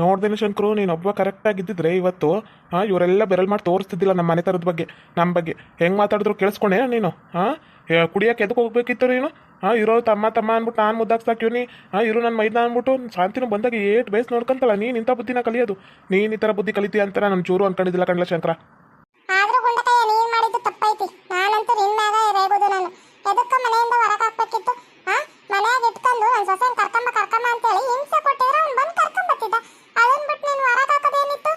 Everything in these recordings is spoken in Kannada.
ನೋಡ್ದೇನೆ ಶಂಕರು, ನೀನೊಬ್ಬ ಕರೆಕ್ಟಾಗಿದ್ದಿದ್ರೆ ಇವತ್ತು ಇವರೆಲ್ಲ ಬೆರಳು ಮಾಡಿ ತೋರಿಸ್ತಿದ್ದಿಲ್ಲ ನಮ್ಮ ಮನೆ ಥರದ ಬಗ್ಗೆ, ನಮ್ಮ ಬಗ್ಗೆ ಹೆಂಗೆ ಮಾತಾಡಿದ್ರು ಕೇಳಿಸ್ಕೊಂಡೆ ನೀನು. ಕುಡಿಯೋಕೆ ಎದಕ್ಕೆ ಹೋಗ್ಬೇಕಿತ್ತು ನೀನು? ಇರೋ ತಮ್ಮ ತಮ್ಮ ಅಂದ್ಬಿಟ್ಟು ನಾನು ಮುದ್ದಾಗಿ ಸಾಕಿವ್ನಿ. ಇರು ನನ್ನ ಮೈದ ಅಂದ್ಬಿಟ್ಟು ಶಾಂತಿನೂ ಬಂದಾಗ ಏಟ್ ಬೇಸ್ ನೋಡ್ಕೊಂತಲ್ಲ. ನೀನು ಇಂಥ ಬುದ್ಧಿನ ಕಲಿಯೋದು, ನೀನು ಈ ಥರ ಬುದ್ಧಿ ಕಲಿತೀಯ ಅಂತ ನಾನು ಚೂರು ಅನ್ಕೊಂಡಿದ್ದಿಲ್ಲ ಕಣ್ಲ ಶಂಕರ. ಆದ್ರೂ ಗುಂಡಕಯ್ಯ ನೀನ್ ಮಾಡಿದ್ದು ತಪ್ಪೈತಿ. ನಾನಂತೂ ನಿನ್ ಮ್ಯಾಗ ರೇಗೋದು. ನಾನು ಎದಕ್ಕ ಮನೆಯಿಂದ ಹೊರಗೆ ಹಾಕ್ಬೇಕಿತ್ತು? ಮನೆಯಾಗ ಇಟ್ಕೊಂಡು ನನ್ನ ಸೊಸೆನ ಕರ್ಕಂಬ ಅಂತೇಳಿ ಹಿಂಸೆ ಕೊಟ್ಟಿದ್ರೆ ಅವ್ನು ಬಂದು ಕರ್ಕೊಂಬತ್ತಿದ್ದ. ಅದನ್ನ ಬಿಟ್ಟು ನೀನು ಹೊರಗೆ ಹಾಕೋದೇನಿತ್ತು?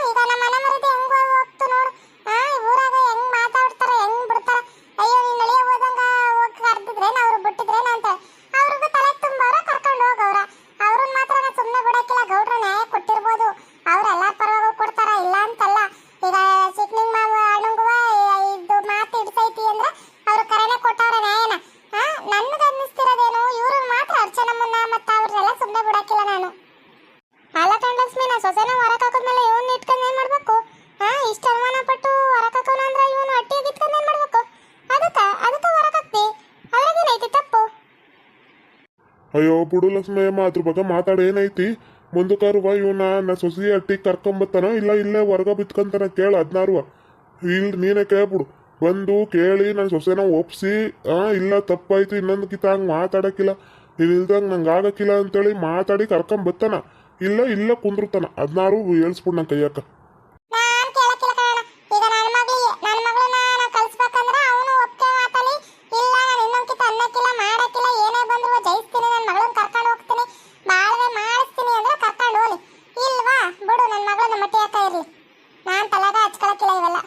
ಈಗ ನಮ್ಮ ಮನೆ ಮರದಿ ಹೆಂಗ್ ಹೋಗ್ತು ನೋಡು. ಊರಾಗ ಹೆಂಗ್ ಮಾತಾಡ್ತಾರೆ, ಹೆಂಗ್ ಬಿಡ್ತಾರ. ಅಯ್ಯೋ ನೀನ್ ನಳಿಯ ಹೋದಂಗ ಹೋಗಿ ಕರ್ದಿದ್ರೇನ ಅವ್ರು ಬಿಟ್ಟಿದ್ರೇನ ಅಂತ ಅವ್ರಿಗೂ ತಲೆ ತುಂಬವ್ರ ಕರ್ಕೊಂಡು ಹೋಗವ್ರ. ಅವ್ರನ್ನ ಮಾತ್ರ ನಾ ಸುಮ್ಮನೆ ಬಿಡಕ್ಕಿಲ್ಲ. ಗೌಡ್ರ ನ್ಯಾಯ ಕೊಟ್ಟಿರ್ಬೋದು, ಅವ್ರು ಎಲ್ಲಾರ ಪರವಾಗಿ ಕೊಡ್ತಾರ, ಇಲ್ಲ ಅಂತಲ್ಲ. ಈಗ ಚಿಕ್ಕನಿಂಗ್ ಮಾವ ಅಣ್ಣಂಗುವ ಇದು ಮಾತು ಇಡ್ತೈತಿ ಅಂದ್ರೆ ಅವ್ರು ಕರೆನೆ ಕೊಟ್ಟವ್ರ ನ್ಯಾಯನ. ನನ್ಗೆ ಅನ್ನಿಸ್ತಿರೋದೇನು, ಇವ್ರನ್ನ ಮಾತ್ರ ಅರ್ಚನಮ್ಮನ್ನ ಮತ್ತೆ ಅವ್ರನ್ನೆಲ್ಲ ಸುಮ್ಮನೆ ಬಿಡಕ್ಕಿಲ್ಲ ನಾನು. ಅಲ್ಲ ಲಕ್ಷ್ಮಿ, ನಾ ಸೊಸೆನ ಹೊರಗೆ ಹಾಕೋದ್ಮೇಲೆ ಇವನ್ನ ಇಟ್ಕೊಂಡು ಏನ್ ಮಾಡ್ಬೇಕು? ಇಷ್ಟು ಅನುಮಾನ ಪಟ್ಟು ಹೊರಗೆ ಹಾಕೋಣ ಅಂದ್ರೆ ಇವನು ಅಟ್ಟಿಯಾಗಿ ಇಟ್ಕೊಂಡು ಏನ್ ಮಾಡ್ಬೇಕು? ಅದಕ್ಕೆ ಹೊರಗೆ ಹಾಕ್ತಿ, ಅದ್ರಾಗೇನೈತಿ ತಪ್ಪು? ಅಯ್ಯೋ ಬಿಡು ಲಕ್ಷ್ಮಯ್ಯಮ್ಮ, ಅದ್ರ ಬಗ್ಗೆ ಮಾತಾಡ ಏನೈತಿ? ಮುಂದಕ್ಕಾರುವ ಇವನ್ನ ಸೊಸಿ ಅಟ್ಟಿಗೆ ಕರ್ಕೊಂಬತ್ತಾನ, ಇಲ್ಲ ಇಲ್ಲೇ ಹೊರಗ ಬಿತ್ಕೊಂತಾನ ಕೇಳು. 16 ಇಲ್ಲಿ ನೀನೇ ಕೇಳ್ಬಿಡು. ಬಂದು ಕೇಳಿ ನನ್ನ ಸೊಸೆನ ಒಪ್ಸಿ, ಇಲ್ಲ ತಪ್ಪಾಯ್ತು ಇನ್ನೊಂದು ಕಿತ್ತ ಹಂಗೆ ಮಾತಾಡಕ್ಕಿಲ್ಲ, ಇಲ್ದಂಗೆ ನಂಗೆ ಆಗಕ್ಕಿಲ್ಲ ಅಂತೇಳಿ ಮಾತಾಡಿ ಕರ್ಕೊಂಬತ್ತಾನ, ಇಲ್ಲ ಕುಂದ್ರತಾನ. 16 ಹೇಳ್ಸ್ಬಿಡು ನನ್ನ ಕೈಯಕ್ಕ. ನಾನ್ ಕೇಳಕ್ಕಿಲ್ಲ ಕಣ. ಈಗ ನನ್ನ ಮಗಳನ್ನ ನಾನು ಕಲ್ಸ್ಬೇಕಂದ್ರೆ ಅವನು ಒಪ್ಪಿಗೆ ಮಾತಾಡಿ, ಇಲ್ಲ ನಾನು ಇನ್ನೊಂದ್ಕಿತ ಅನ್ನಕ್ಕಿಲ್ಲ ಮಾಡಕ್ಕಿಲ್ಲ, ಏನೇ ಬಂದ್ರು ಜಯಿಸ್ತೀನಿ, ನನ್ನ ಮಗಳನ್ನ ಕರ್ಕೊಂಡು ಹೋಗ್ತೀನಿ, ಬಾಳ್ವೆ ಮಾಡಿಸ್ತೀನಿ ಅಂದ್ರೆ ಕರ್ಕೊಂಡು ಹೋಗ್ಲಿ. ಇಲ್ವಾ ಬಿಡು, ನನ್ನ ಮಗಳು ನಮ್ಮ ಮಟ್ಟಿಯಾಕ ಇರ್ಲಿ. ನಾನ್ ತಲೆಗ ಹಚ್ಕೊಳಕ್ಕಿಲ್ಲ ಇವೆಲ್ಲ.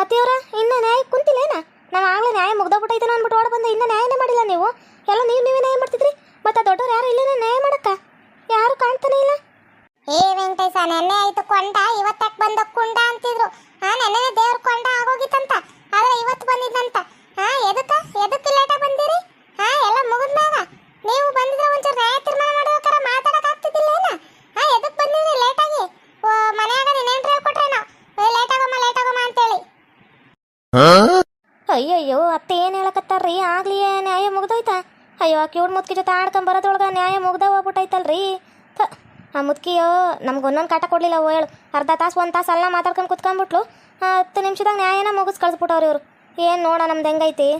ಅತ್ತಿಯವ್ರ ಇನ್ನ ನ್ಯಾಯ ಕುಂತಿಲ್ಲೇನ? ನಾವು ಆಗ್ಲೇ ನ್ಯಾಯ ಮುಗ್ದೋಗ್ಬಿಟ್ಟೈತೆ ಅಂದ್ಬಿಟ್ಟು ಓಡ್ ಬಂದೆ, ಇನ್ನ ನ್ಯಾಯನೇ ಮಾಡಿಲ್ಲ ನೀವು. ಎಲ್ಲ ನೀವೇ ನ್ಯಾಯ ಮಾಡ್ತಿದ್ರಿ, ಮತ್ತೆ ದೊಡ್ಡವ್ರು ಯಾರು ಇಲ್ಲೇನ ನ್ಯಾಯ ಮಾಡಕ್ಕ? ಯಾರು ಕಾಣ್ತಾನೆ ಇಲ್ಲ. ವೆಂಕಟೇಶ, ನೆನ್ನೆ ಆಯ್ತು ಕೊಂಡ, ಇವತ್ತಾಕ್ ಬಂದ ಕುಂಡ ಅಂತಿದ್ರು. ನೆನ್ನೆ ದೇವ್ರ ಕೊಂಡ ಆಗೋಗಿತ್ತಂತ, ಆದ್ರೆ ಇವತ್ತು ಬಂದಿದ್ದಂತ. ಎದಕ್ಕೆ ಲೇಟ ಬಂದಿರಿ? ಎಲ್ಲ ಮುಗಿದ್ಮ್ಯಾಗ ನೀವು ಬಂದಿದ್ರೆ ಒಂಚೂರು ನ್ಯಾಯ ತೀರ್ಮಾನ ಮಾಡ್ಬೇಕಾರ ಮಾತಾಡಕ್ ಆಗ್ತಿದ್ದಿಲ್ಲ ಏನ? ಎದಕ್ ಬಂದಿದ್ರಿ ಲೇಟಾಗಿ? ಮನ್ಯಾಗ ನೀನೇನ್ರಿ ಹೇಳ್ಕೊಟ್ರೇನೋ ಲೇಟಾಗಮ್ಮ ಅಂತೇಳಿ. ಅಯ್ಯಯ್ಯೋ ಅತ್ತೆ ಏನು ಹೇಳಕತ್ತಾರ್ರಿ? ಆಗ್ಲಿ ನ್ಯಾಯ ಮುಗ್ದೋಯ್ತಾ? ಅಯ್ಯೋ ಆ ಕಿವುಡ್ ಮುದ್ಕಿ ಜೊತೆ ಆಡ್ಕೊಂಡ್ ಬರೋದ್ರೊಳಗೆ ನ್ಯಾಯ ಮುಗ್ದ ಹೋಗ್ಬಿಟ್ಟೈತಲ್ರಿ. ಆ ಮುದ್ಕಿಯೋ ನಮ್ಗೆ ಒಂದೊಂದು ಕಾಟ ಕೊಡ್ಲಿಲ್ಲ. ಹೇಳು, ಅರ್ಧ ತಾಸು 1 ತಾಸು ಎಲ್ಲ ಮಾತಾಡ್ಕೊಂಡು ಕುತ್ಕೊಂಡ್ಬಿಟ್ಲು. 10 ನಿಮಿಷದಾಗ ನ್ಯಾಯನ ಮುಗಿಸ್ ಕಳಿಸ್ಬಿಟ್ಟವ್ರು ಇವರು. ಏನು ನೋಡ ನಮ್ದು ಹೆಂಗೈತಿ?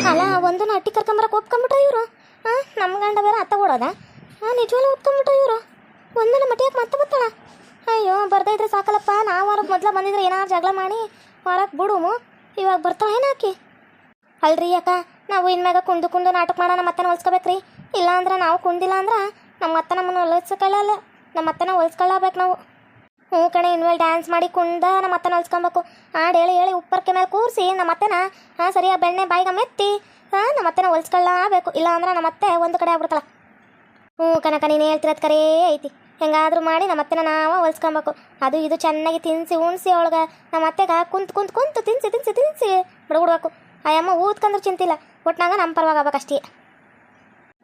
ಅಲ್ಲ ಒಂದನ್ನು ಅಟ್ಟಿ ಕರ್ಕೊಂಬರಕ್ಕೆ ಒಪ್ಕೊಂಬಿಟ್ರು ಇವರು. ನಮ್ಮ ಗಂಡ ಬೇರೆ ಅತ್ತ ಓಡೋದ. ನಿಜವಾಗ್ಲೂ ಒಪ್ಕೊಂಬಿಟ್ರು ಇವರು. ಒಂದನ್ನು ಮಟ್ಟಿಯಾಕೆ ಮತ್ತೆ ಬರ್ತಾಳ. ಅಯ್ಯೋ ಬರ್ತಾ ಇದ್ರೆ ಸಾಕಲ್ಲಪ್ಪ. ನಾವು ಹೊರಗೆ ಮೊದಲು ಬಂದಿದ್ರೆ ಏನಾರು ಜಗಳ ಮಾಡಿ ಹೊರಗೆ ಬಿಡುಮು. ಇವಾಗ ಬರ್ತಾಳ ಏನಾಕಿ? ಅಲ್ರಿ ಅಕ್ಕ, ನಾವು ಇನ್ಮ್ಯಾಗ ಕುಂದು ನಾಟಕ ಮಾಡೋಣ ಮತ್ತನ ಹೊಲ್ಸ್ಕೋಬೇಕ್ರಿ. ಇಲ್ಲ ಅಂದ್ರೆ ನಾವು ಕುಂದಿಲ್ಲ ಅಂದ್ರೆ ನಮ್ಮ ಅತ್ತ ನಮ್ಮನ್ನು ಹೊಲಿಸ್ಕೊಳ್ಳಲ್ಲ. ನಮ್ಮ ಅತ್ತನ ಹೊಲ್ಸ್ಕೊಳ್ಳಬೇಕು ನಾವು. ಹ್ಞೂ ಕಣೆ, ಇನ್ಮೇಲೆ ಡ್ಯಾನ್ಸ್ ಮಾಡಿ ಕುಂದ ನಮ್ಮ ಅತ್ತನ ಹೊಲ್ಸ್ಕೊಬೇಕು. ಹಾಡು ಹೇಳಿ ಉಪ್ಪರ್ಕೆ ಮೇಲೆ ಕೂರಿಸಿ ನಮ್ಮ ಅತ್ತನ ಸರಿಯಾಗಿ ಬೆಣ್ಣೆ ಬಾಯಿಗೆ ಮೆತ್ತಿ ನಮ್ಮ ಅತ್ತನ ಹೊಲ್ಸ್ಕೊಳ್ಳಬೇಕು. ಇಲ್ಲ ಅಂದ್ರೆ ನಮ್ಮ ಅತ್ತೆ ಒಂದು ಕಡೆ ಆಗ್ಬಿಡ್ತಾಳ. ಹ್ಞೂ ಕನಕ, ನೀನು ಹೇಳ್ತಿರೋದು ಕರೇ ಐತಿ. ಹೆಂಗಾದ್ರೂ ಮಾಡಿ ನಮ್ಮ ಅತ್ತೆನ ನಾವು ಹೊಲ್ಸ್ಕೊಬೇಕು. ಅದು ಇದು ಚೆನ್ನಾಗಿ ತಿನ್ನಿಸಿ ಉಣ್ಸಿ ಅವಳಿಗೆ ನಮ್ಮ ಅತ್ತೆಗೆ ಕುಂತು ತಿನ್ನಿಸಿ ಬಿಡ್ಬಿಡ್ಬೇಕು. ಅಯ್ಯಮ್ಮ ಊದ್ಕಂದ್ರೆ ಚಿಂತಿಲ್ಲ, ಒಟ್ನಾಗ ನಮ್ಮ ಪರವಾಗಿ ಆಗ್ಬೇಕಷ್ಟೇ.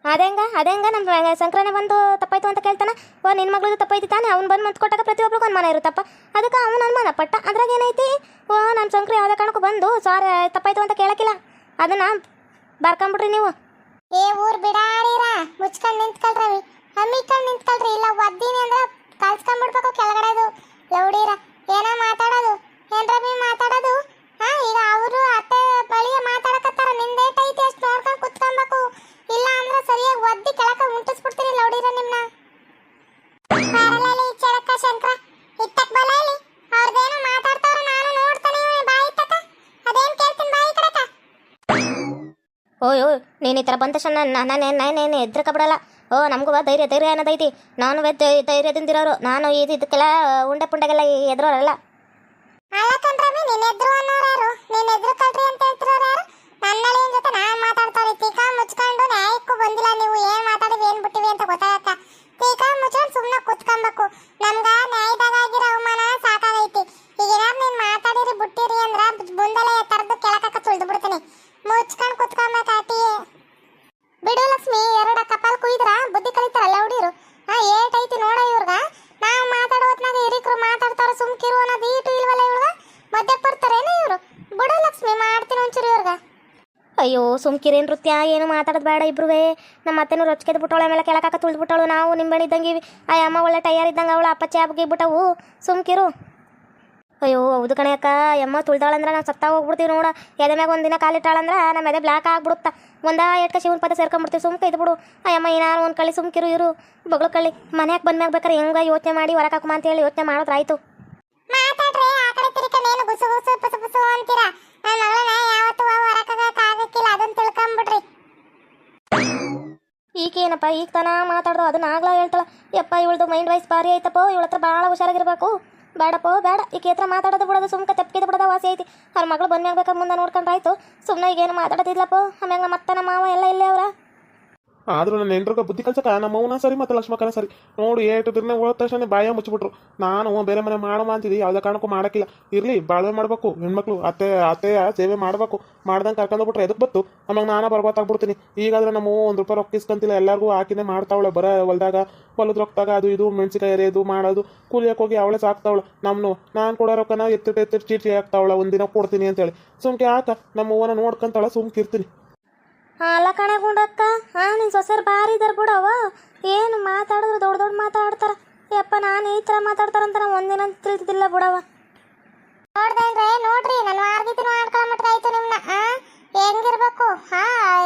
ಅದೇಂಗ ನಮ್ಮ ಸಂಕ್ರಾನೆ ಬಂದು ತಪ್ಪಾಯ್ತು ಅಂತ ಕೇಳ್ತಾನೆ. ನಿನ್ನ ಮಗಳದು ತಪ್ಪೈತಿ ತಾನೆ, ಅವ್ನು ಬಂದು ಮತ್ತೆ ಕೊಟ್ಟಾಗ ಪ್ರತಿಯೊಬ್ಬರಿಗೂ ಅನುಮಾನ ಇರುತ್ತಪ್ಪ. ಅದಕ್ಕೆ ಅವನು ಅನುಮಾನ ಪಟ್ಟ. ಅದ್ರಾಗ ಏನೈತಿ? ನಮ್ಮ ಸಂಕ್ರಿ ಯಾವುದೇ ಕಾರಣಕ್ಕೂ ಬಂದು ಸಾರಿ ತಪ್ಪಾಯ್ತು ಅಂತ ಕೇಳಕ್ಕಿಲ್ಲ. ಅದನ್ನ ಬರ್ಕೊಂಬಿಡ್ರಿ ನೀವು. ಊರ್ ಬಿಡಾಡಿರ ಮುಚ್ಕೊಂಡು ನಿಂತ್ಕೊಳ್ರಿ, ಹಮ್ಮಿಕೊಂಡು ನಿಂತ್ಕೊಳ್ರಿ. ಇಲ್ಲ ಒದ್ದಿನಿ ಅಂದ್ರೆ ಕಲ್ಸ್ಕೊಂಡ್ಬಿಡ್ಬೇಕು ಕೆಳಗಡೆದು. ಲೌಡಿರ ಏನೋ ಮಾತಾಡೋದು, ಏನ್ರ ಮಾತಾಡೋದು. ಈಗ ಅವರು ಅತ್ತೆ ಬಳಿಯ ಮಾತಾಡಕತ್ತಾರ, ನಿಂದೇಟೈತಿ ಅಷ್ಟು ನೋಡ್ಕೊಂಡು ಕುತ್ಕೊಬೇಕು. ಇಲ್ಲ ಅಂದ್ರೆ ಸರಿಯಾಗಿ ಒದ್ದಿ ಕೆಳಕ ಮುಟ್ಟಿಸ್ಬಿಡ್ತೀನಿ ಲೌಡಿರ ನಿಮ್ನ. ಬರಲಲ್ಲಿ ಚಳಕ ಶಂಕರ ಇತ್ತಕ್ ಬಲಲಿ ಅವ್ರದೇನೋ ಮಾತಾಡ್ತಾರ, ನಾನು ನೋಡ್ತಾನೆ ಬಾಯಿ ತಕ. ಅದೇನ್ ಕೇಳ್ತೀನಿ ಬಾಯಿ ಕಡಕ. ಓಯ್ ನೀನು ಈ ಥರ ಬಂದ ತಕ್ಷಣ ನಾನೇನು ಎದ್ರಕ ಬಿಡಲ್ಲ. ಓ ನಮಗೂ ಧೈರ್ಯ ಧೈರ್ಯ ಅನ್ನೋದೈತಿ. ನಾನು ಧೈರ್ಯದಿಂದಿರೋರು. ನಾನು ಇದಕ್ಕೆಲ್ಲ ಉಂಡೆ ಪುಂಡೆಗೆಲ್ಲ ಎದುರೋರಲ್ಲ. ಅಲ್ಲಕಂದ್ರಮ್ಮಿ ನಿನ್ನ ಎದ್ರು ಅನ್ನೋರು ಯಾರು? ನಿನ್ನ ಎದ್ರು ಕಲ್ರಿ ಅಂತ ಹೇಳ್ತಿರೋರು ಯಾರು? ನನ್ನ ಅಳಿಯನ್ ಜೊತೆ ನಾನು ಮಾತಾಡ್ತಾವ್ರಿ. ತೀಕಾ ಮುಚ್ಕೊಂಡು ನ್ಯಾಯಕ್ಕೂ ಬಂದಿಲ್ಲ. ನೀವು ಏನ್ ಮಾತಾಡಿವಿ ಏನ್ ಬಿಟ್ಟಿವಿ ಅಂತ ಗೊತ್ತಾಗಕ್ಕ ತೀಕಾ ಮುಚ್ಕೊಂಡು ಸುಮ್ಮನೆ ಕುತ್ಕೊಂಬೇಕು. ನಮ್ಗ ನ್ಯಾಯದಾಗ ಆಗಿರೋ ಅವಮಾನ ಸಾಕಾಗೈತಿ. ಈಗ ಏನಾದ್ರು ನೀನ್ ಮಾತಾಡಿರಿ ಬಿಟ್ಟಿರಿ ಅಂದ್ರ ಮುಂದಲೇ ತರದು ಕೆಳಕಕ್ಕ ತುಳ್ದು ಬಿಡ್ತೀನಿ. ಮುಚ್ಕೊಂಡು ಕುತ್ಕೊಂಬೇಕಾಟಿ. ಬಿಡು ಲಕ್ಷ್ಮಿ, ಎರಡ ಕಪಾಲ್ ಕುಯ್ದ್ರ ಬುದ್ಧಿ ಕಲಿತಾರಲ್ಲ ಹುಡುಗರು. ಏಟೈತಿ ನೋಡ ಇವ್ರಗ. ನಾವು ಮಾತಾಡೋ ಹೊತ್ನಾಗ ಹಿರಿಕರು ಮಾತಾಡ್ತಾರ ಸುಮ್ಕಿರು ಅನ್ನೋದು ಈಟು ಇಲ್ವಲ್ಲ ಇವ್ರಗ. ಮಧ್ಯೆ ಬರ್ತಾರೇನ ಇವ್ರು? ಬಿಡು ಲಕ್ಷ್ಮಿ, ಮಾಡ್ತೀನಿ ಒಂಚೂರು ಇವ್ರಗ. ಅಯ್ಯೋ ಸುಮ್ಕಿರೇನು ನೃತ್ಯ, ಏನು ಮಾತಾಡೋದು ಬೇಡ ಇಬ್ರುವೆ. ನಮ್ಮ ಅತ್ತೆನೂ ರೊಚ್ಕೆದ್ ಬಿಟ್ಟವಳು, ಆಮೇಲೆ ಕೆಳಕಾಕ ತುಳಿದ್ಬಿಟ್ಟವಳು. ನಾವು ನಿಂಬೆಣ್ಣೆ ಇದ್ದಂಗೆ ಆ ಅಮ್ಮ ಒಳ್ಳೆ ಟೈಯರ್ ಇದ್ದಂಗೆ ಅವಳು ಅಪ್ಪಚ್ಚಿ ಹಬ್ಬಗೆ ಬಿಟ್ಟವು. ಸುಮ್ಕಿರು. ಅಯ್ಯೋ ಹೌದು ಕಣೆ ಅಕ್ಕ, ಅಮ್ಮ ತುಳ್ದಾಳಂದ್ರೆ ನಾವು ಸತ್ತ ಹೋಗ್ಬಿಡ್ತೀವಿ ನೋಡ. ಎದೆ ಮ್ಯಾಗ ಒಂದಿನ ಕಾಲಿಟ್ಟಾಳಂದ್ರೆ ನಮ್ಮ ಎದೆ ಬ್ಲಾಕ್ ಆಗ್ಬಿಡುತ್ತಾ. ಒಂದಾ ಎಟ್ಕ ಶಿವನ ಪದ ಸೇರ್ಕೊಂಡ್ಬಿಡ್ತೀವಿ. ಸುಮ್ಕೆ ಇದ್ಬಿಡು. ಅಯ್ಯಮ್ಮ ಏನಾರು ಒಂದು ಕಳ್ಳಿ ಸುಮ್ಕಿರು ಇರು. ಬಗಳು ಕಳ್ಳಿ ಮನ್ಯಾಗ ಬಂದ್ಮ್ಯಾಗ ಬೇಕಾರೆ ಹೆಂಗ ಯೋಚನೆ ಮಾಡಿ ಹೊರಕಾಕಮ್ಮ ಅಂತ ಹೇಳಿ ಯೋಚನೆ ಮಾಡೋದ್ರಾಯ್ತು. ಮಾತಾಡ್ರಿ, ಆ ಕಡೆ ತಿರ್ಕೊಂಡು ಗುಸು ಗುಸು ಪುಸು ಪುಸು ಅಂತೀರಾ. ನನ್ನ ಮಗಳನ್ನ ಯಾವತ್ತೂ ಹೊರಕಾಗಕ್ಕಾಗಕ್ಕಿಲ್ಲ, ಅದನ್ನ ತಿಳ್ಕೊಂಬಿಡ್ರಿ. ಈಗೇನಪ್ಪ ಈಗ ತಾನ ಮಾತಾಡ್ದು ಅದನ್ನ ಆಗ್ಲಾ ಹೇಳ್ತಾಳ. ಯಪ್ಪ ಇವಳ್ದು ಮೈಂಡ್ ವೈಸ್ ಭಾರಿ ಐತಪ್ಪ. ಇವಳ ಹತ್ರ ಭಾಳ ಹುಷಾರಾಗಿರ್ಬೇಕು. ಬೇಡಪ್ಪ ಬೇಡ, ಈಕೆ ಹತ್ರ ಮಾತಾಡೋದು ಬಿಡೋದು ಸುಮ್ಕೆ ತಪ್ಪಿದ ಬಿಡೋದ ವಾಸಿ ಐತಿ. ಅವ್ರ ಮಗಳು ಬಂದ್ಮ್ಯಾಗ ಮುಂದೆ ನೋಡ್ಕೊಂಡ್ರಾಯ್ತು. ಸುಮ್ಮನೆ ಈಗೇನು ಮಾತಾಡೋದಿಲ್ಲಪ್ಪ. ಆಮ್ಯಾಗ ನಮ್ಮ ಅತ್ತ ನಮ್ಮ ಮಾವ ಎಲ್ಲ ಇಲ್ಲೇ ಅವ್ರ. ಆದ್ರೂ ನನ್ನ ಹೆಂಡ್ರಿಗೆ ಬುದ್ಧಿ ಕಲ್ಸಕ್ಕ ನಮ್ಮ ಅವನ ಸರಿ ಮತ್ತು ಲಕ್ಷ್ಮಕ್ಕನ ಸರಿ ನೋಡಿ. ಏಟಿದ್ರನ್ನೇ ಹೋದ ತಕ್ಷಣ ಬಾಯ ಮುಚ್ಚಿಬಿಟ್ರು. ನಾನು ಬೇರೆ ಮನೆ ಮಾಡೋ ಅಂತಿದ್ದಿ, ಯಾವುದೇ ಕಾರಣಕ್ಕೂ ಮಾಡೋಕ್ಕಿಲ್ಲ. ಇರಲಿ, ಬಾಳ್ವೆ ಮಾಡಬೇಕು. ಹೆಣ್ಮಕ್ಳು ಅತ್ತೆಯ ಸೇವೆ ಮಾಡಬೇಕು. ಮಾಡ್ದಂಗೆ ಕರ್ಕೊಂಡೋಗ್ಬಿಟ್ರೆ ಎದಕ್ಕೆ ಬತ್ತು. ಆಮ್ಯಾಗ ನಾನು ಬರ್ಬತ್ತಾಗ್ಬಿಡ್ತೀನಿ. ಈಗಾದ್ರೆ ನಮ್ಮ ₹1 ರೊಕ್ಕ ಇಸ್ಕೊಂತಿಲ್ಲ. ಎಲ್ಲರಿಗೂ ಹಾಕಿನೇ ಮಾಡ್ತಾವಳೆ. ಬರ ಹೊಲ್ದಾಗ ಹೊಲದ ರೊಕ್ಕದಾಗ ಅದು ಇದು ಮೆಣಸಿಕಾಯಿ ಎರೆಯೋದು ಮಾಡೋದು ಕೂಲಿಯಕ್ಕೆ ಹೋಗಿ ಅವಳೇ ಸಾಕ್ತಾವಳು. ನಾನು ಕೊಡೋ ರೊಕ್ಕನ ಎತ್ತಿಟ್ಟು ಚೀಟಿ ಹಾಕ್ತಾವಳ. ಒಂದಿನ ಕೊಡ್ತೀನಿ ಅಂತೇಳಿ ಸುಮ್ಕೆ ಆಕ ನಮ್ಮ ಹೂವನ ನೋಡ್ಕೊಂತಾಳ. ಸುಮ್ಕಿರ್ತೀನಿ. ಅಲ್ಲ ಕಣೆ ಗುಂಡಕ್ಕ, ನಿನ್ನ ಸೊಸೆರು ಭಾರಿ ಇದಾರೆ ಬಿಡವ. ಏನು ಮಾತಾಡಿದ್ರು ದೊಡ್ಡ ದೊಡ್ಡ ಮಾತಾಡ್ತಾರ. ಯಪ್ಪ ನಾನು ಈ ಥರ ಮಾತಾಡ್ತಾರಂತ ನಾವು ಒಂದಿನ ತಿಳಿದಿಲ್ಲ ಬಿಡವ. ನೋಡ್ದೇನ್ರೆ ನೋಡ್ರಿ, ನನ್ನ ವಾರ್ಗಿತ್ತಿನ ಮಾಡ್ಕೊಳಮಟ್ಟಾಯ್ತು ನಿಮ್ನ. ಹೆಂಗಿರ್ಬೇಕು?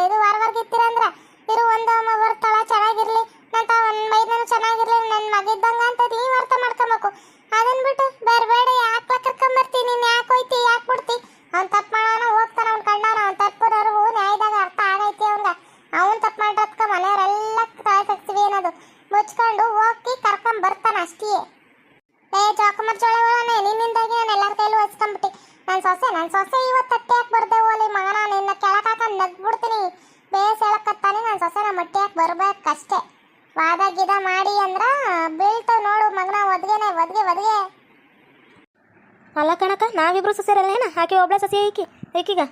ಇದು ವಾರವಾರ್ಗಿತ್ತೀರಂದ್ರ ಇರು ಒಂದಮ್ಮ ಬರ್ತಾಳ ಚೆನ್ನಾಗಿರ್ಲಿ, ನಂತ ಒಂದ್ ಮೈದನು ಚೆನ್ನಾಗಿರ್ಲಿ, ನನ್ನ ಮಗಿದ್ದಂಗ ಅಂತ ನೀವು ಅರ್ಥ ಮಾಡ್ಕೊಬೇಕು. ಅದನ್ ಬಿಟ್ಟು ಬೇರೆ ಯಾಕೆ ಕರ್ಕೊಂಬರ್ತೀನಿ, ನೀನ್ ಯಾಕೆ ಹೋಯ್ತಿ, ಯಾಕೆ ಬಿಡ್ತಿ? ಅವ್ನು ತಪ್ಪು ಮಾಡೋಣ ಹೋಗ್ತಾನ, ಅವ್ನು ಕಂಡವನ. ಅವ್ನು ತಪ್ಪದವ್ರು ನ್ಯಾಯದಾಗ ಅರ್ಥ ಆಗೈತಿ ಅವಂಗ. ಅವ್ನು ತಪ್ಪು ಮಾಡಿರೋದ್ಕ ಮನೆಯವರೆಲ್ಲ ತಾಯಿ ತಗ್ತೀವಿ ಅನ್ನೋದು ಮುಚ್ಕೊಂಡು ಹೋಗಿ ಕರ್ಕೊಂಡ್ ಬರ್ತಾನ ಅಷ್ಟೇ. ಜೋಕುಮಾರ್ ಚೋಳವನೇ ನಿನ್ನಿಂದಾಗಿ ನಾನು ಎಲ್ಲರ ಕೈಲೂ ಹಚ್ಕೊಂಡ್ಬಿಟ್ಟು ನನ್ನ ಸೊಸೆ ಇವತ್ತು ತಟ್ಟೆ ಹಾಕಿ ಬರ್ದೆ ಹೋಲಿ ಮಗನ, ನಿನ್ನ ಕೆಳಕಾಕ ನಗ್ಬಿಡ್ತೀನಿ. ಬೇಸ್ ಹೇಳಕತ್ತಾನೆ ನನ್ನ ಸೊಸೆನ ಮಟ್ಟಿ ಹಾಕಿ ಬರ್ಬೇಕಷ್ಟೇ. ವಾದ ಗಿದ ಮಾಡಿ ಅಂದ್ರ ಬೀಳ್ತಾವ ನೋಡು ಮಗನ. ಒದ್ಗೆ ಅಲ್ಲ ಕಣಕ, ನಾವಿಬ್ರು ಸೊಸೆರಲ್ಲೇನ? ಆಕೆ ಒಬ್ಳೆ ಸೊಸೆ ಈಕೀಗ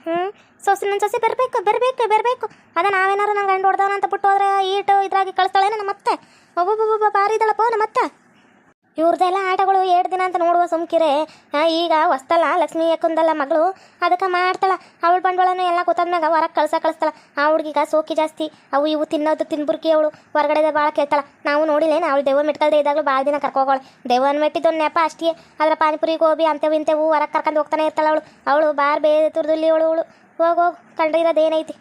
ಸೊಸೆ ನನ್ನ ಸೊಸೆ ಬರಬೇಕು. ಅದ ನಾವೇನಾರು ನಂಗೆ ಗಂಡು ಹೊಡ್ದವನ ಅಂತ ಬಿಟ್ಟು ಹೋದ್ರೆ ಈಟು ಇದ್ರಾಗಿ ಕಳಿಸ್ತಾಳೇನ ನಮ್ಮತ್ತೆ. ಒಬ್ಬೊಬ್ಬೊಬ್ಬ ಭಾರಿ ಇದ್ದಾಳಪ್ಪ ನಮ್ಮತ್ತೆ. ಇವ್ರದ್ದೆಲ್ಲ ಆಟಗಳು 2 ದಿನ ಅಂತ ನೋಡುವ ಸುಮ್ಕಿರೆ. ಈಗ ಹೊಸ್ತಲ್ಲ ಲಕ್ಷ್ಮೀ ಯಾಕಂದಲ್ಲ ಮಗಳು, ಅದಕ್ಕೆ ಮಾಡ್ತಾಳ. ಅವಳು ಬಂಡವಾಳನು ಎಲ್ಲ ಗೊತ್ತಾದ್ಮ್ಯಾಗ ಹೊರಗೆ ಕಳಿಸ್ತಾಳ. ಆ ಹುಡುಗಿಗ ಸೋಕಿ ಜಾಸ್ತಿ. ಅವು ಇವು ತಿನ್ನೋದು ತಿನ್ಬುರ್ಕಿ. ಅವಳು ಹೊರಗಡೆ ಭಾಳ ಕೇಳ್ತಾಳ. ನಾವು ನೋಡಿಲ್ಲೇನು ಅವಳು ದೆವ್ವ ಮೆಟ್ಕಲ್ದೆ ಇದ್ದಾಗಲೂ ಭಾಳ ದಿನ ಕರ್ಕೋಗೋಳು. ದೆವ್ವನ ಮೆಟ್ಟಿದ್ದೊಂದು ನೆಪ ಅಷ್ಟೇ. ಅದರ ಪಾನಿಪುರಿ ಗೋಬಿ ಅಂತೆವು ಇಂತೆವು ಹೊರಗೆ ಕರ್ಕೊಂಡು ಹೋಗ್ತಾನೆ ಇರ್ತಾಳ ಅವಳು ಬಾರ್ ಬೇತುರ್ದಲ್ಲಿ ಅವಳು ಹೋಗು ಕಂಡಿರೋದೇನೈತಿ.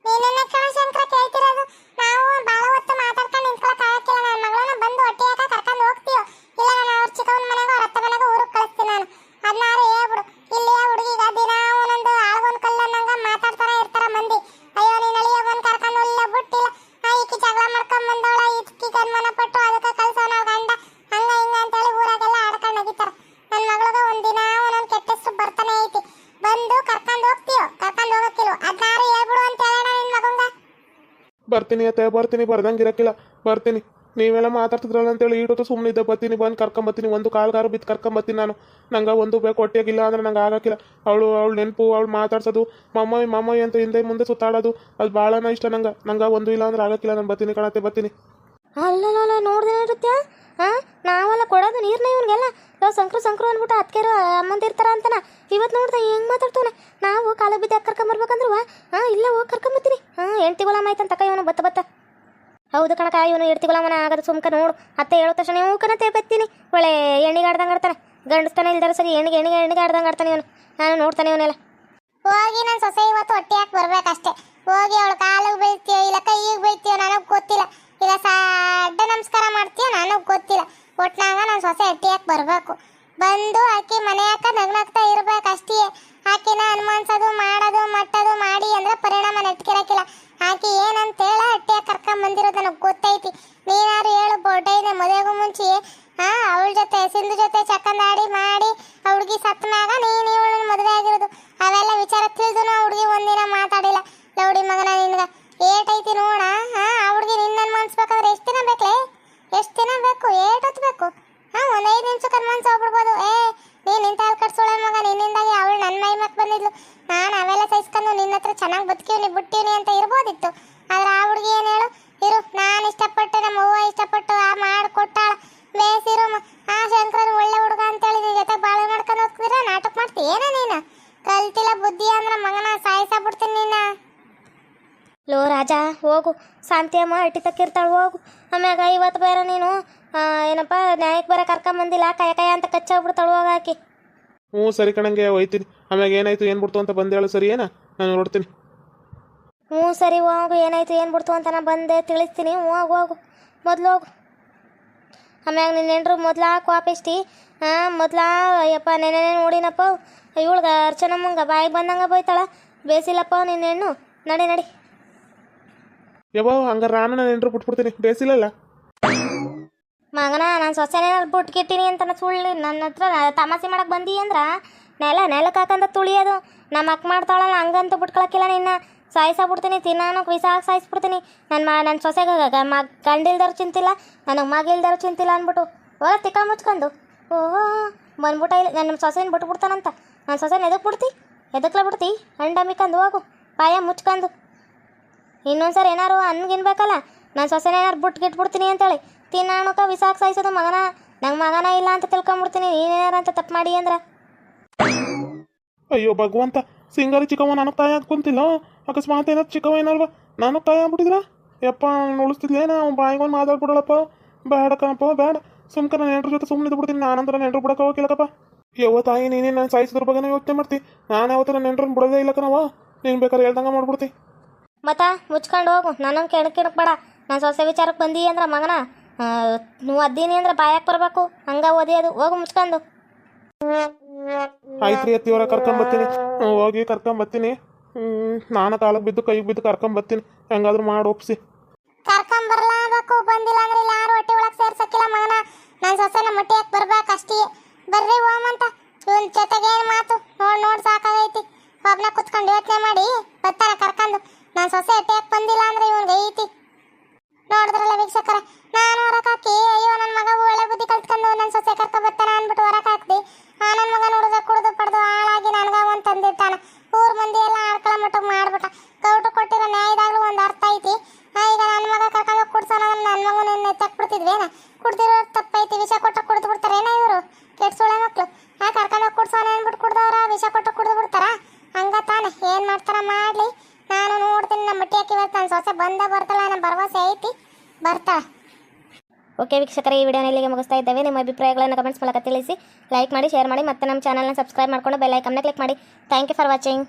ನೀನನ್ನ ಶಂಕರ ಕೇಳ್ತಿರೋದು. ನಾವು ಬಾಳ ಹೊತ್ತು ಮಾತಾಡ್ಕೊಂಡು ನಿಂತ್ಕೊಳಕ್ ಆಗಕ್ಕಿಲ್ಲ. ನನ್ನ ಮಗಳನ್ನ ಬಂದು ಹೊಟ್ಟೆ ಹಾಕ ಕರ್ಕೊಂಡು ಹೋಗ್ತೀಯೋ ಇಲ್ಲ ನಾನು ಅವ್ರ ಚಿಕ್ಕವನ ಮನೆಗೆ ಅವ್ರ ಅತ್ತ ಮನೆಗೆ ಊರಿಗೆ ಕಳಿಸ್ತೀನಿ ನಾನು. ಅದನ್ನಾರು ಹೇಳ್ಬಿಡು. ಇಲ್ಲಿ ಹುಡುಗಿಗ ದಿನ ಒಂದೊಂದು ಆಳ್ಗೊಂದು ಕಲ್ಲನ್ನಂಗ ಮಾತಾಡ್ತಾನೆ ಇರ್ತಾರ ಮಂದಿ. ಅಯ್ಯೋ ನೀನ್ ಅಳಿಯ ಬಂದು ಕರ್ಕೊಂಡು ಇಲ್ಲ ಬಿಟ್ಟಿಲ್ಲ, ಈಕಿ ಜಗಳ ಮಾಡ್ಕೊಂಡ್ ಬಂದವಳ, ಈಕಿ ಗನ್ಮನ ಪಟ್ಟು ಅದಕ್ಕೆ ಕಳ್ಸೋಣ ಗಂಡ ಹಂಗ ಹಿಂಗ ಅಂತೇಳಿ ಊರಾಗೆಲ್ಲ ಆಡ್ಕೊಂಡು ಹೋಗಿತಾರ. ನನ್ನ ಮಗಳಿಗೆ ಒಂದಿನ ಒಂದೊಂದು ಕೆಟ್ಟ ಹೆಸರು ಬರ್ತಾನೆ ಐತಿ. ಬಂದು ಕರ್ಕೊಂಡು ಹೋಗ್ತೀಯೋ ಕರ್ಕೊಂಡು ಹೋಗಕ್ಕಿಲ್ಲ, ಅದನ್ನಾರು ಹೇಳ್ಬಿಡು ಅಂತ ಹೇಳೋಣ ನಿನ್ ಮಗಂಗ. ಬರ್ತೀನಿ ಅತ್ತೆ, ಬರ್ತೀನಿ. ಬರ್ದಂಗೆ ಇರಕ್ಕಿಲ್ಲ, ಬರ್ತೀನಿ. ನೀವೆಲ್ಲ ಮಾತಾಡ್ತಿದ್ರಲ್ಲ ಅಂತೇಳಿ ಈಟೊತ್ತು ಸುಮ್ಮನೆ ಇದ್ದೆ. ಬರ್ತೀನಿ, ಬಂದು ಕರ್ಕೊಂಬತ್ತೀನಿ. ಒಂದು ಕಾಲ್ಗಾರು ಬಿದ್ದು ಕರ್ಕೊಂಬತ್ತೀನಿ ನಾನು. ನಂಗೆ ಒಂದು ಬೇಕು ಹೊಟ್ಟೆಗಿಲ್ಲ ಅಂದ್ರೆ ನಂಗೆ ಆಗಕ್ಕಿಲ್ಲ. ಅವಳು ನೆನಪು, ಅವಳು ಮಾತಾಡ್ಸೋದು, ಮಮ್ಮಿ ಅಂತ ಹಿಂದೆ ಮುಂದೆ ಸುತ್ತಾಡೋದು ಅದು ಭಾಳನ ಇಷ್ಟ ನಂಗೆ ಒಂದು ಇಲ್ಲ ಅಂದ್ರೆ ಆಗಕ್ಕಿಲ್ಲ. ನಾನು ಬರ್ತೀನಿ ಕಣತ್ತೆ, ಬರ್ತೀನಿ. ಅಲ್ಲಲ್ಲ ನೋಡ್ದೆ ನೃತ್ಯ. ನಾವೆಲ್ಲ ಕೊಡೋದು ನೀರನ್ನ ಇವ್ನಿಗೆಲ್ಲ ಸಂಕ್ರು ಅಂದ್ಬಿಟ್ಟು ಅತ್ಕೆರು ಅಮ್ಮಂದಿರ್ತಾರ ಅಂತನ. ಇವತ್ತು ನೋಡ್ದೆ ಹೆಂಗೆ ಮಾತಾಡ್ತಾನೆ. ನಾವು ಕಾಲ ಬಿದ್ದು ಯಾಕೆ ಕರ್ಕೊಂಬರ್ಬೇಕಂದ್ರು ಇಲ್ಲ ಹೋಗಿ ಕರ್ಕೊಂಬತ್ತೀನಿ. ಹೆಂಡ್ತಿ ಗುಲಾಮ ಆಯ್ತಂತ ಇವನು ಬತ್ತ. ಹೌದು ಕಣಕ, ಇವನು ಹೆಂಡ್ತಿ ಗುಲಾಮನ ಆಗೋದು ಸುಮ್ಕ ನೋಡು. ಅತ್ತೆ ಹೇಳೋ ತಕ್ಷಣ ನೀವು ಕಣತೆ ಬತ್ತೀನಿ. ಒಳ್ಳೆ ಎಣ್ಣಿಗೆ ಆಡ್ದಂಗೆ ಆಡ್ತಾನೆ. ಗಂಡಸ್ತಾನೆ ಇಲ್ದಾರ ಸರಿ ಎಣ್ಣಿಗೆ ಆಡ್ದಂಗೆ ಆಡ್ತಾನೆ ಇವನು. ನಾನು ನೋಡ್ತಾನೆ ಇವನೆಲ್ಲ. ಹೋಗಿ ನನ್ನ ಸೊಸೆ ಇವತ್ತು ಹೊಟ್ಟೆ ಹಾಕಿ ಬರ್ಬೇಕಷ್ಟೇ. ಹೋಗಿ ಅವಳು ಕಾಲಿಗೆ ಬೀಳ್ತೀಯೋ ಇಲ್ಲ ಕೈಗೆ ಬೀಳ್ತೀಯೋ ನನಗೆ ಗೊತ್ತಿಲ್ಲ. ಇಲ್ಲ ಅಡ್ಡ ನಮಸ್ಕಾರ ಮಾಡ್ತೀಯೋ ನನಗೆ ಗೊತ್ತಿಲ್ಲ. ಒಟ್ನಾಗ ನನ್ನ ಸೊಸೆ ಹೊಟ್ಟೆ ಹಾಕಿ ಬರಬೇಕು. ಬಂದು ಆಕಿ ಮನೆ ಹಾಕ ನಗ್ನಗ್ತಾ ಇರ್ಬೇಕಷ್ಟೇ. ಆಕಿನ ಅನುಮಾನಿಸೋದು ಮಾಡೋದು ಮಟ್ಟದು ಮಾಡಿ ಅಂದ್ರೆ ಪರಿಣಾಮ ನೆಟ್ಕಿರಕಿಲ್ಲ. ಆಕಿ ಏನಂತೇಳ ಅಟ್ಟಿಯ ಕರ್ಕೊಂಡ್ ಬಂದಿರೋದು ನನಗೆ ಗೊತ್ತೈತಿ. ನೀನಾರು ಹೇಳು ಬೋಟೈದೆ ಮದುವೆಗೂ ಮುಂಚೆ ಅವಳ ಜೊತೆ ಸಿಂಧು ಜೊತೆ ಚಕ್ಕಂದಾಡಿ ಮಾಡಿ ಆ ಹುಡುಗಿ ಸತ್ತ ಮ್ಯಾಗ ನೀನು ಇವಳನ್ನ ಮದುವೆ ಆಗಿರೋದು. ಅವೆಲ್ಲ ವಿಚಾರ ತಿಳಿದು ಆ ಹುಡುಗಿ ಒಂದಿನ ಮಾತಾಡಿಲ್ಲ. ಲೌಡಿ ಮಗನ ನಿನ್ಗ ಏಟೈತಿ ನೋಡ. ಆ ಹುಡುಗಿ ನಿನ್ನ ಅನ್ಮಾನ್ಸ್ಬೇಕಾದ್ರೆ ಎಷ್ಟು ದಿನ ಬೇಕಲೇ? ಎಷ್ಟು ದಿನ ಬೇಕು? ಏಟೊತ್ತು ಬೇಕು? ಒಂದ್ 5 ನಿಮಿಷಕ್ಕೆ ಅನ್ಮಾನ್ಸ ಹೋಗ್ಬಿಡ್ಬೋದು. ನೀನ್ ಇಂತ ಕಟ್ಸೋಳೆ ಮಗ, ನಿನ್ನಿಂದಾಗಿ ಅವಳು ನನ್ನ ಮೈ ಮಕ್ ಬಂದಿದ್ಲು. ನಾನು ಅವೆಲ್ಲ ಸಹಿಸ್ಕೊಂಡು ನಿನ್ನ ಹತ್ರ ಚೆನ್ನಾಗಿ ಬದುಕಿವ್ನಿ ಬಿಟ್ಟಿವ್ನಿ ಅಂತ ಇರ್ಬೋದಿತ್ತು. ಆದ್ರೆ ಆ ಹುಡುಗಿ ಏನ್ ಹೇಳು, ಇರು ನಾನು ಇಷ್ಟಪಟ್ಟು ನಮ್ಮ ಅವ್ವ ಇಷ್ಟಪಟ್ಟು ಮಾಡಿಕೊಟ್ಟಾಳ ಬೇಸಿರು. ಆ ಶಂಕರನ್ ಒಳ್ಳೆ ಹುಡುಗ ಅಂತೇಳಿ ನಿನ್ ಜೊತೆ ಬಾಳೆ ಮಾಡ್ಕೊಂಡು ಹೋಗ್ತಿದ್ರ ನಾಟಕ ಮಾಡ್ತೀಯೇನ ನೀನು? ಕಲ್ತಿಲ್ಲ ಬುದ್ಧಿ ಅಂದ್ರ ಮಗನ ಸಾಯಿಸಾಬಿಡ್ತೀನಿ ನಿನ್ನ. ಲೋ ರಾಜ ಹೋಗು, ಶಾಂತಿಯಮ್ಮ ಅಟ್ಟಿ ತಕ್ಕಿರ್ತಾಳೆ ಹೋಗು. ಆಮ್ಯಾಗ ಇವತ್ತು ಬೇರೆ ನೀನು ಏನಪ್ಪ ನ್ಯಾಯಕ್ಕೆ ಬೇರೆ ಕರ್ಕೊಂಬಂದಿಲ್ಲ, ಕೈ ಅಂತ ಕಚ್ಚಾಗ್ಬಿಡ್ತಾಳು ಹೋಗಾಕಿ. ಹ್ಞೂ ಸರಿ ಕಣಂಗೆ ಹೋಯ್ತೀನಿ. ಆಮ್ಯಾಗ ಏನಾಯ್ತು ಏನು ಬಿಡ್ತು ಅಂತ ಬಂದು ಹೇಳು ಸರಿ ಏನಾ, ನಾನು ನೋಡ್ತೀನಿ. ಹ್ಞೂ ಸರಿ ಹೋಗು, ಏನಾಯ್ತು ಏನು ಬಿಡ್ತು ಅಂತ ನಾನು ಬಂದೆ ತಿಳಿಸ್ತೀನಿ. ಹೋಗು ಹೋಗು, ಮೊದಲು ಹೋಗು. ಆಮ್ಯಾಗ ನಿನ್ನೇನ್ರು ಮೊದ್ಲ ಕೋಪಿಸ್ತಿ ಮೊದ್ಲ ಅಯ್ಯಪ್ಪ ನೆನೆ ನೋಡಿನಪ್ಪ ಇವಳ್ಗೆ ಅರ್ಚನಮ್ಮಂಗೆ ಬಾಯಿಗೆ ಬಂದಂಗೆ ಬೈತಾಳ. ಬೇಸಿಲ್ಲಪ್ಪ ನಿನ್ನೆಣ್ಣು. ನಡಿ ನಡಿ ಯಾವ ಹಂಗಾರೆ ನಾನು ನೆಂಟ್ರು ಬಿಟ್ಬಿಡ್ತೀನಿ, ಬೇಸಿಲ್ಲಲ್ಲ. ಮಗನ ನಾನು ಸೊಸೆನೇನಾರು ಬಿಟ್ಕಿಟ್ಟಿನಿ ಅಂತ ಸುಳ್ಳು ನನ್ನ ಹತ್ರ ತಮಾಷೆ ಮಾಡಕ್ಕೆ ಬಂದಿ ಅಂದ್ರೆ ನೆಲಕ್ಕೆ ಹಾಕಂತ ತುಳಿಯೋದು. ನಮ್ಮ ಅಕ್ಕ ಮಾಡ್ತಾಳಲ್ಲ ಹಂಗಂತೂ ಬಿಟ್ಕೊಳಕ್ಕಿಲ್ಲ ನಿನ್ನ. ಸಾಯಿಸಾಬಿಡ್ತೀನಿ, ತಿನ್ನಾನು ವಿಸಾಗಿ ಸಾಯಿಸ್ಬಿಡ್ತೀನಿ. ನನ್ನ ಸೊಸೆಗೆ ಗಂಡಿಲ್ದಾರು ಚಿಂತಿಲ್ಲ, ನನಗೆ ಮಗ ಇಲ್ದಾರು ಚಿಂತಿಲ್ಲ ಅಂದ್ಬಿಟ್ಟು ಹೋಗ ತಿಕ್ಕ ಮುಚ್ಕೊಂಡು ಓಹೋ ಬಂದ್ಬಿಟ್ಟ. ಇಲ್ಲ ನನ್ನ ಸೊಸೆನ ಬಿಟ್ಬಿಡ್ತಾನಂತ. ನನ್ನ ಸೊಸೆನ ಎದಕ್ಕೆ ಬಿಡ್ತಿ? ಎದಕ್ಲ ಬಿಡ್ತಿ? ಅಂಡಮಿಕಂದು ಹೋಗು ಪಾಯ ಮುಚ್ಕೊಂಡು. ಇನ್ನೊಂದ್ಸರಿ ಏನಾರು ಅನ್ಗಿನ್ಬೇಕಲ್ಲ, ನಾನು ಸೊಸೆನ ಏನಾರು ಬಿಟ್ಬಿಡ್ತೀನಿ ಅಂತೇಳಿ ತಿನ್ನಾಣಕ ವಿಸಾಕ್ ಸಾಯಿಸೋದು ಮಗನ. ನಂಗೆ ಮಗನ ಇಲ್ಲ ಅಂತ ತಿಳ್ಕೊಂಬಿಡ್ತೀನಿ ನೀನೇನಾರ ಅಂತ ತಪ್ಪು ಮಾಡಿ ಅಂದ್ರೆ. ಅಯ್ಯೋ ಭಗವಂತ, ಸಿಂಗಾರಿ ಚಿಕ್ಕವ ನನಗೆ ತಾಯಿ ಅಂದ್ಕೊಂತಿಲ್ಲ. ಅಕಸ್ಮಾತ್ ಏನಾದ್ರು ಚಿಕ್ಕವ ಏನಲ್ವ ನನಗೆ ತಾಯಿ ಆಗ್ಬಿಟ್ಟಿದ್ರ ಯಪ್ಪ ಉಳಿಸ್ತಿದ್ಲೇನ. ಬಾಯಿಗೊಂದು ಮಾತಾಡ್ಬಿಡೋಳಪ್ಪ. ಬೇಡ ಕಣಪ್ಪ ಬೇಡ, ಸುಮ್ಕ ನಾನು ನೆಂಟ್ರ ಜೊತೆ ಸುಮ್ಮನೆ ಬಿಡ್ತೀನಿ. ನಾನಂತರ ನೆಂಟ್ರು ಬಿಡಕ್ಕೆ ಹೋಗಿಲ್ಲಕಪ್ಪ. ಯವ್ವ ತಾಯಿ ನೀನೇ ನಾನು ಸಾಯಿಸೋದ್ರ ಬಗ್ಗೆ ಯೋಚನೆ ಮಾಡ್ತಿ. ನಾನು ಯಾವತ್ತರ ನೆಂಟ್ರನ್ನ ಬಿಡೋದೇ ಇಲ್ಲ ಕಣವ. ನೀನು ಬೇಕಾದ್ರೆ ಹೇಳ್ದಂಗೆ ಮಾಡ್ಬಿಡ್ತಿ. ಮತ್ತ ಮುಚ್ಕೊಂಡು ಹೋಗು, ನನಗೆ ಕೆಣಕ್ ಬೇಡ. ನಾನು ಸೊಸೆ ವಿಚಾರಕ್ಕೆ ಬಂದಿ ಅಂದ್ರೆ ಮಗನ ನೀವು ಅದ್ದೀನಿ ಅಂದ್ರೆ ಬಾಯಕ್ಕೆ ಬರಬೇಕು. ಹಂಗೆ ಓದಿಯೋದು ಹೋಗು ಮುಚ್ಕೊಂಡು. ಆಯ್ತು ರೀ ಅತ್ತಿಯವರ ಕರ್ಕೊಂಬರ್ತೀನಿ, ಹೋಗಿ ಕರ್ಕೊಂಬರ್ತೀನಿ. ನಾನು ಕಾಲಕ್ಕೆ ಬಿದ್ದು ಕೈಗೆ ಬಿದ್ದು ಕರ್ಕೊಂಬರ್ತೀನಿ. ಹೆಂಗಾದ್ರೂ ಮಾಡಿ ಒಪ್ಸಿ. ಕರ್ಕೊಂಬರ್ಲಾಬೇಕು. ಬಂದಿಲ್ಲ ಅಂದ್ರೆ ಇಲ್ಲಿ ಯಾರು ಹೊಟ್ಟೆ ಒಳಗೆ ಸೇರ್ಸಕ್ಕಿಲ್ಲ ಮಗನ. ನನ್ನ ಸೊಸೆನ ಮಟ್ಟಿಯಾಗಿ ಬರ್ಬೇಕು ಅಷ್ಟೇ. ಬರ್ರಿ ಓಮಂತ ಇವನ್ ಜೊತೆಗೆ ಏನು ಮಾತು ನೋಡಿ ಸಾಕಾಗೈತಿ. ಒಬ್ನ ಕುತ್ಕೊಂಡು ಯೋಚನೆ ಮಾಡಿ ಬರ್ತಾನೆ ಕರ್ಕೊಂಡು. ನನ್ನ ಸೊಸೆ ಹೊಟ್ಟೆಯಾಗಿ ಬಂದಿಲ್ಲ ಅಂದ್ರೆ ಇವನ್ಗೆ ಐತಿ. ನೋಡಿದ್ರಲ್ಲ ವೀಕ್ಷಕರ, ನಾನು ಹೊರಗೆ ಹಾಕಿ ಅಯ್ಯೋ ನನ್ನ ಮಗ ಒಳ್ಳೆ ಬುದ್ಧಿ ಕಲ್ತ್ಕೊಂಡು ನನ್ನ ಸೊಸೆ ಕರ್ಕೊ ಬರ್ತಾನೆ ಅಂದ್ಬಿಟ್ಟು ಹೊರಗೆ ಹಾಕ್ದಿ. ನನ್ನ ಮಗ ನೋಡಿದ್ರೆ ಕುಡಿದು ಪಡೆದು ಹಾಳಾಗಿ ನನಗ ಒಂದು ತಂದಿಟ್ಟಾನ. ಊರ್ ಮಂದಿ ಎಲ್ಲ ಆಡ್ಕೊಳ ಮಟ್ಟಿಗೆ ಮಾಡ್ಬಿಟ್ಟ. ಗೌಡ್ರು ಕೊಟ್ಟಿರೋ ನ್ಯಾಯದಾಗ್ಲೂ ಒಂದು ಅರ್ಥ ಐತಿ. ಈಗ ನನ್ನ ಮಗ ಕರ್ಕೊಂಡು ಕುಡ್ಸೋಣ ನನ್ನ ಮಗನ ಎತ್ತಕ್ ಬಿಡ್ತಿದ್ವೇನ? ಕುಡ್ದಿರೋ ತಪ್ಪೈತಿ. ವಿಷ ಕೊಟ್ಟು ಕುಡಿದು ಬಿಡ್ತಾರೇನ ಇವರು ಕೆಡ್ಸೋಳೆ ಮಕ್ಳು? ಕರ್ಕೊಂಡು ಕುಡ್ಸೋಣ ಅಂದ್ಬಿಟ್ಟು ಕುಡ್ದವ್ರ ವಿಷ ಕೊಟ್ಟು ಕುಡಿದು ಬಿಡ್ತಾರ? ಹಂಗ ತಾನೆ ಏನ್ ಮಾಡ್ತಾರ ಮಾಡ್ಲಿ. ನಾನು ನೋಡ್ತೀನಿ ನಮ್ಮ ಮಟ್ಟಿಯಾಕಿ ಇವತ್ತು ನನ್ನ ಸೊಸೆ ಬರ್ತಾಳ ನನ್ನ ಭರವಸೆ ಐತಿ, ಬರ್ತಾಳ. ಓಕೆ ವೀಕ್ಷಕರೇ, ಈ ವಿಡಿಯೋನ ಇಲ್ಲಿಗೆ ಮುಗಿಸ್ತಾ ಇದ್ದೇವೆ. ನಿಮ್ಮ ಅಭಿಪ್ರಾಯಗಳನ್ನು ಕಮೆಂಟ್ಸ್ ಮೂಲಕ ತಿಳಿಸಿ, ಲೈಕ್ ಮಾಡಿ, ಶೇರ್ ಮಾಡಿ, ಮತ್ತು ನಮ್ಮ ಚಾನಲ್ನ ಸಬ್ಸ್ಕ್ರೈಬ್ ಮಾಡಿಕೊಂಡು ಬೆಲ್ ಐಕನ್ನ ಕ್ಲಿಕ್ ಮಾಡಿ. Thank you for watching.